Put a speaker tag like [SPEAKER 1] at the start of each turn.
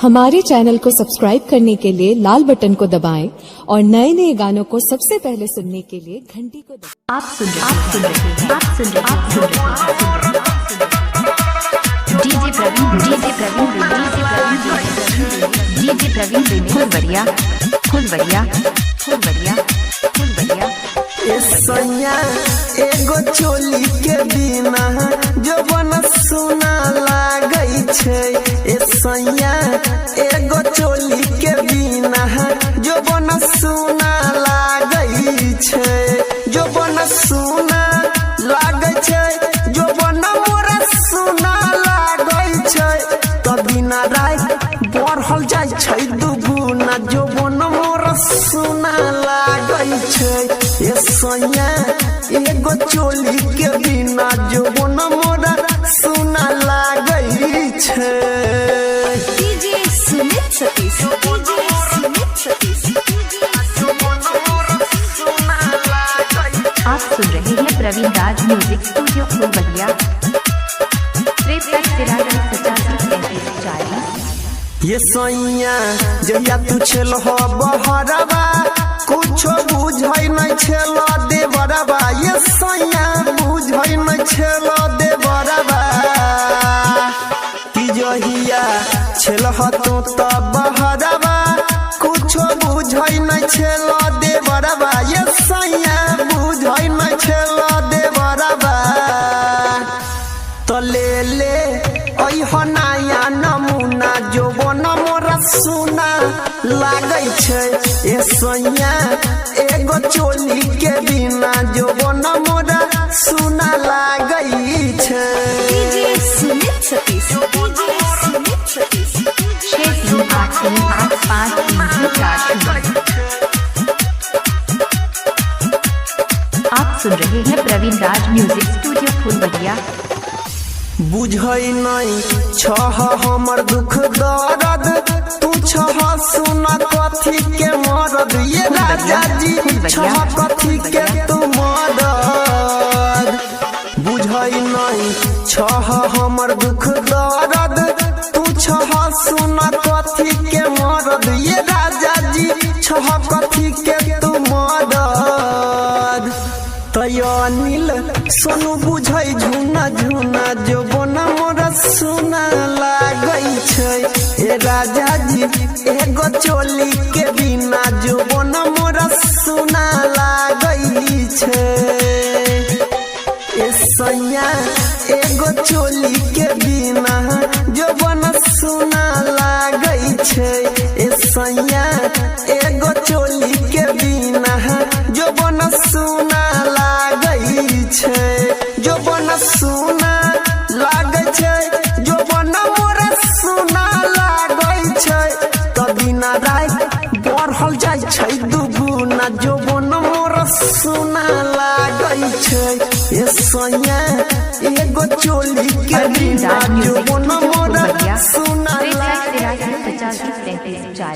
[SPEAKER 1] हमारे चैनल को सब्सक्राइब करने के लिए लाल बटन को दबाएं और नए नए गानों को सबसे पहले सुनने के लिए घंटी को दबाएं।
[SPEAKER 2] आप सुन रहे हैं डीजे प्रवीण फुलवरिया
[SPEAKER 3] सैया एगो चोली के बिना जो बन सुना लागै छै। सैया एगो चोली के बिना जो बन सुना लागै छै, जो बन सुना लागै छै, जो बन मोरा सुना लागै छै। त बिना राय बढ़ल जाय छै दुगुना, जो बन मोरा सुना लागै छै। सैया एगो चोली के बिना जो बन मोरा सुना लागै छै।
[SPEAKER 2] डीजे सुमित सतीश आप सुन रहे हैं प्रवीण राज म्यूजिक स्टूडियो फुलवरिया
[SPEAKER 3] 53 सैया जहिया तू छेल हो बहरवा कुछो बुझै नहीं छेल देवरवा। सैया बुझै नहीं छेल देवरवा कि जहिया छेल हो तू त बहरवा कुछो बुझै नहीं छेल देवरवा। सैया बुझै नहीं छेल देवरवा त ले अइह नया नमूना जो बन मोरा सुना लागै छै। सैया एगो चोली के बिना जो बन मोरा सुना लागै छै।
[SPEAKER 2] डीजे सुमित सतीश आप सुन रहे हैं प्रवीण राज म्यूजिक स्टूडियो फुलवरिया।
[SPEAKER 3] बुझै नहीं छह हमर दुख दर्द, तू छह सुना कथी के मरद। राजा जी छह कथी के तू मरद। बुझै नहीं छह हमर दुख दर्द, तू छह सुना कथी के मरद। राजा जी छह कथी के तू मरद। अनिल सोनू बुझै झुना झुना जो बन मोरा सुना लागै छै। राजा जी एगो चोली के बिना जो बन मोरा सुना लागै छै। सैया एगो चोली के बिना जो बन सुना लागै छै। सैया एगो चोली के बिना जो बन सुना जो बन सुना लागै छै, जो बन मोरा सुना लागै छै। त बिना राय बढ़ल जाय छै दुगुना, जो बन मोरा सुना लागै छै। सैया एगो चोली के बिना जो बन मोरा सुना लागै छै।